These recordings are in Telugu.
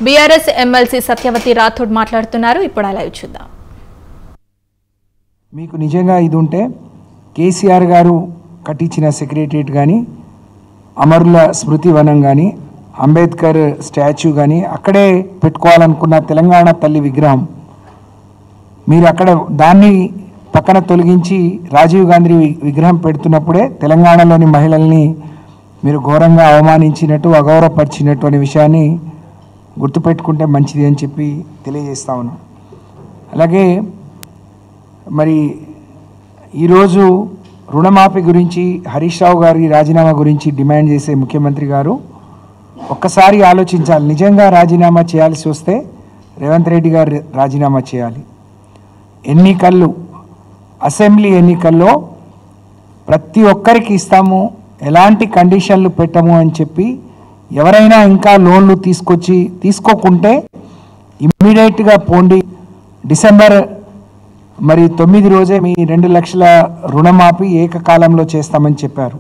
బీఆర్ఎస్ ఎమ్మెల్సీ సత్యవతి రాథోడ్ మాట్లాడుతున్నారు. ఇప్పుడు లైవ్ చూద్దాం. మీకు నిజంగా ఇది ఉంటే కేసీఆర్ గారు కట్టించిన సెక్రటరియట్ కానీ, అమరుల స్మృతి వనం కానీ, అంబేద్కర్ స్టాచ్యూ కానీ అక్కడే పెట్టుకోవాలనుకున్న తెలంగాణ తల్లి విగ్రహం మీరు అక్కడ దాన్ని పక్కన తొలగించి రాజీవ్ గాంధీ విగ్రహం పెడుతున్నప్పుడే తెలంగాణలోని మహిళల్ని మీరు ఘోరంగా అవమానించినట్టు, అగౌరవపరిచినట్టు అనే విషయాన్ని గుర్తుపెట్టుకుంటే మంచిది అని చెప్పి తెలియజేస్తా ఉన్నాం. అలాగే మరి ఈరోజు రుణమాఫీ గురించి హరీష్ రావు గారి రాజీనామా గురించి డిమాండ్ చేసే ముఖ్యమంత్రి గారు ఒక్కసారి ఆలోచించాలి. నిజంగా రాజీనామా చేయాల్సి వస్తే రేవంత్ రెడ్డి గారు రాజీనామా చేయాలి. ఎన్నికల్లో, అసెంబ్లీ ఎన్నికల్లో ప్రతి ఒక్కరికి ఇస్తాము, ఎలాంటి కండిషన్లు పెట్టము అని చెప్పి ఎవరైనా ఇంకా లోన్లు తీసుకోకుంటే ఇమ్మీడియట్గా పోండి, డిసెంబర్ 9 రోజే మీ 2 లక్షల రుణమాఫీ ఏకకాలంలో చేస్తామని చెప్పారు.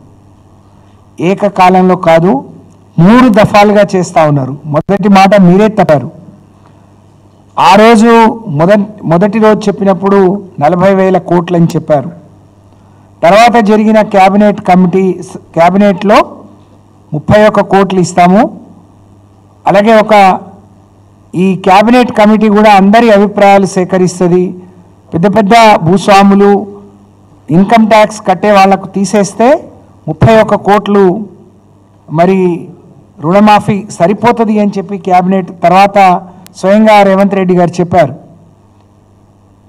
ఏకకాలంలో కాదు, 3 దఫాలుగా చేస్తూ ఉన్నారు. మొదటి మాట మీరే తప్పారు. ఆ రోజు మొదటి రోజు చెప్పినప్పుడు 40,000 కోట్లు అని చెప్పారు. తర్వాత జరిగిన క్యాబినెట్లో 31 కోట్లు ఇస్తాము. అలాగే ఈ క్యాబినెట్ కమిటీ కూడా అందరి అభిప్రాయాలు సేకరిస్తుంది. పెద్ద పెద్ద భూస్వాములు, ఇన్కమ్ ట్యాక్స్ కట్టే వాళ్లకు తీసేస్తే 31 కోట్లు మరి రుణమాఫీ సరిపోతుంది అని చెప్పి క్యాబినెట్ తర్వాత స్వయంగా రేవంత్ రెడ్డి గారు చెప్పారు.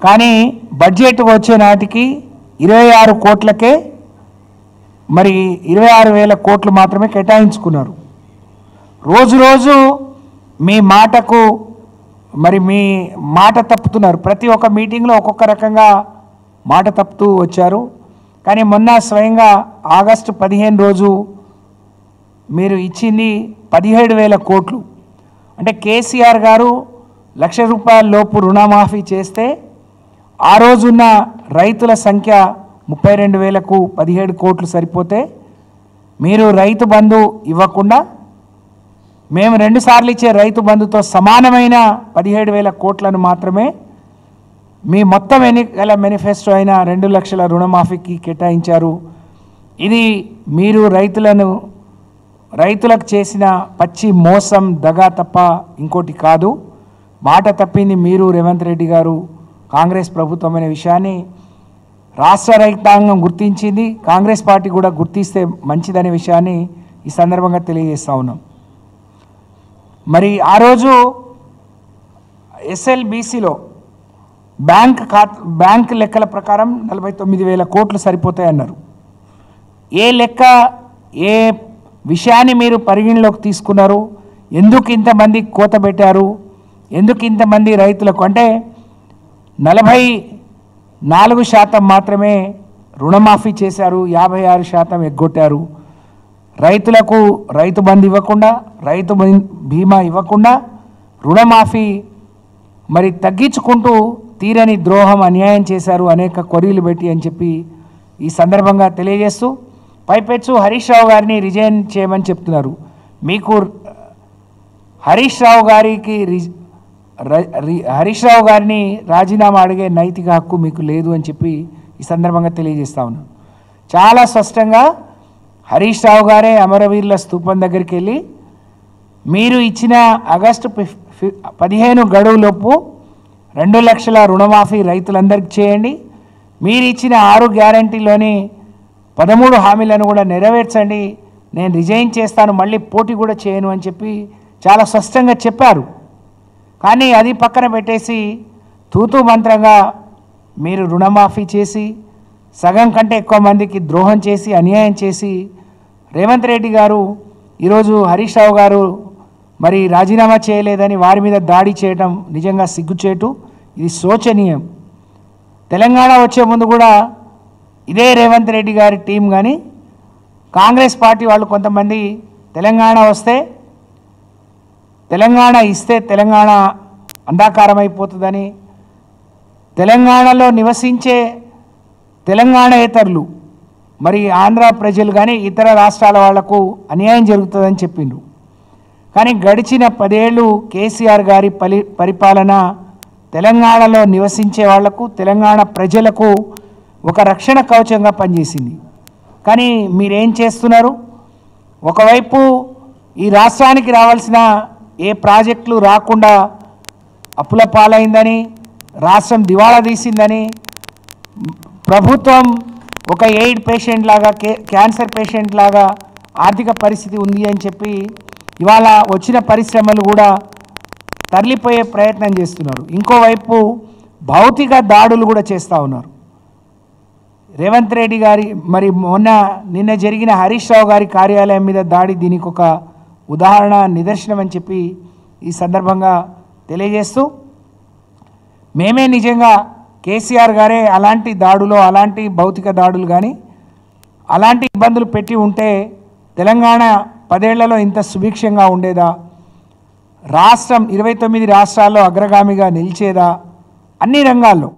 కానీ బడ్జెట్ వచ్చే నాటికి 26 కోట్లకే 26,000 కోట్లు మాత్రమే కేటాయించుకున్నారు. రోజు మీ మాటకు మీ మాట తప్పుతున్నారు. ప్రతి ఒక్క మీటింగ్లో ఒక్కొక్క రకంగా మాట తప్పుతూ వచ్చారు. కానీ మొన్న స్వయంగా ఆగస్టు 15 రోజు మీరు ఇచ్చింది 17,000 కోట్లు. అంటే కేసీఆర్ గారు ₹1,00,000 లోపు రుణమాఫీ చేస్తే ఆ రోజున్న రైతుల సంఖ్య 32,000కు 17 కోట్లు సరిపోతే మీరు రైతు బంధు ఇవ్వకుండా మేము 2 సార్లు ఇచ్చే రైతు బంధుతో సమానమైన 17,000 కోట్లను మాత్రమే మీ మొత్తం ఎన్నికల మేనిఫెస్టో అయిన 2 లక్షల రుణమాఫీకి కేటాయించారు. ఇది మీరు రైతులకు చేసిన పచ్చి మోసం, దగా తప్ప ఇంకోటి కాదు. మాట తప్పింది మీరు, రేవంత్ రెడ్డి గారు, కాంగ్రెస్ ప్రభుత్వం అనే విషయాన్ని రాష్ట్ర రైతాంగం గుర్తించింది. కాంగ్రెస్ పార్టీ కూడా గుర్తిస్తే మంచిదనే విషయాన్ని ఈ సందర్భంగా తెలియజేస్తూ ఉన్నాం. ఆ రోజు ఎస్ఎల్బీసీలో బ్యాంక్ లెక్కల ప్రకారం 49,000 కోట్లు సరిపోతాయన్నారు. ఏ లెక్క, ఏ విషయాన్ని మీరు పరిగణలోకి తీసుకున్నారు? ఎందుకు ఇంతమంది కోత పెట్టారు? ఎందుకు ఇంతమంది రైతులకు? అంటే 44% మాత్రమే రుణమాఫీ చేశారు, 56% ఎగ్గొట్టారు. రైతులకు రైతు బంధు ఇవ్వకుండా, రైతు బీమా ఇవ్వకుండా రుణమాఫీ తగ్గించుకుంటూ తీరని ద్రోహం, అన్యాయం చేశారు అనేక కొరీలు పెట్టి అని చెప్పి ఈ సందర్భంగా తెలియజేస్తూ పైపెచ్చు హరీష్ రావు గారిని రిజైన్ చేయమని చెప్తున్నారు. మీకు హరీష్ రావు గారిని రాజీనామా అడిగే నైతిక హక్కు మీకు లేదు అని చెప్పి ఈ సందర్భంగా తెలియజేస్తా ఉన్నాను. చాలా స్పష్టంగా హరీష్ రావు గారే అమరవీరుల స్తూపం దగ్గరికి వెళ్ళి మీరు ఇచ్చిన ఆగస్టు 15 గడువులోపు 2 లక్షల రుణమాఫీ రైతులందరికీ చేయండి, మీరు ఇచ్చిన 6 గ్యారంటీలోని 13 హామీలను కూడా నెరవేర్చండి, నేను రిజైన్ చేస్తాను, మళ్ళీ పోటీ కూడా చేయను అని చెప్పి చాలా స్పష్టంగా చెప్పారు. కానీ అది పక్కన పెట్టేసి తూతూ మంత్రంగా మీరు రుణమాఫీ చేసి సగం కంటే ఎక్కువ మందికి ద్రోహం చేసి, అన్యాయం చేసి రేవంత్ రెడ్డి గారు ఈరోజు హరీష్ రావు గారు రాజీనామా చేయలేదని వారి మీద దాడి చేయడం నిజంగా సిగ్గుచేటు. ఇది శోచనీయం. తెలంగాణ వచ్చే ముందు కూడా ఇదే రేవంత్ రెడ్డి గారి టీం కానీ కాంగ్రెస్ పార్టీ వాళ్ళు కొంతమంది తెలంగాణ వస్తే, తెలంగాణ ఇస్తే తెలంగాణ అంధాకారమైపోతుందని, తెలంగాణలో నివసించే తెలంగాణేతరులు ఆంధ్ర ప్రజలు కానీ ఇతర రాష్ట్రాల వాళ్లకు అన్యాయం జరుగుతుందని చెప్పిండ్రు. కానీ గడిచిన 10 ఏళ్ళు కేసీఆర్ గారి పరిపాలన తెలంగాణలో నివసించే వాళ్లకు, తెలంగాణ ప్రజలకు ఒక రక్షణ కవచంగా పనిచేసింది. కానీ మీరేం చేస్తున్నారు? ఒకవైపు ఈ రాష్ట్రానికి రావాల్సిన ఏ ప్రాజెక్టులు రాకుండా అప్పుల పాలైందని, రాష్ట్రం దివాళా తీసిందని, ప్రభుత్వం ఒక ఎయిడ్ పేషెంట్ లాగా, క్యాన్సర్ పేషెంట్ లాగా ఆర్థిక పరిస్థితి ఉంది అని చెప్పి ఇవాళ వచ్చిన పరిశ్రమలు కూడా తరలిపోయే ప్రయత్నం చేస్తున్నారు. ఇంకోవైపు భౌతిక దాడులు కూడా చేస్తూ ఉన్నారు. రేవంత్ రెడ్డి గారి మరి నిన్న జరిగిన హరీష్ రావు గారి కార్యాలయం మీద దాడి దీనికి ఒక ఉదాహరణ, నిదర్శనం అని చెప్పి ఈ సందర్భంగా తెలియజేస్తూ, మేమే నిజంగా కేసీఆర్ గారే అలాంటి దాడులు, అలాంటి భౌతిక దాడులు కానీ అలాంటి ఇబ్బందులు పెట్టి ఉంటే తెలంగాణ 10 ఏళ్లలో ఇంత సుభిక్షంగా ఉండేదా? రాష్ట్రం 29 రాష్ట్రాల్లో అగ్రగామిగా నిలిచేదా? అన్ని రంగాల్లో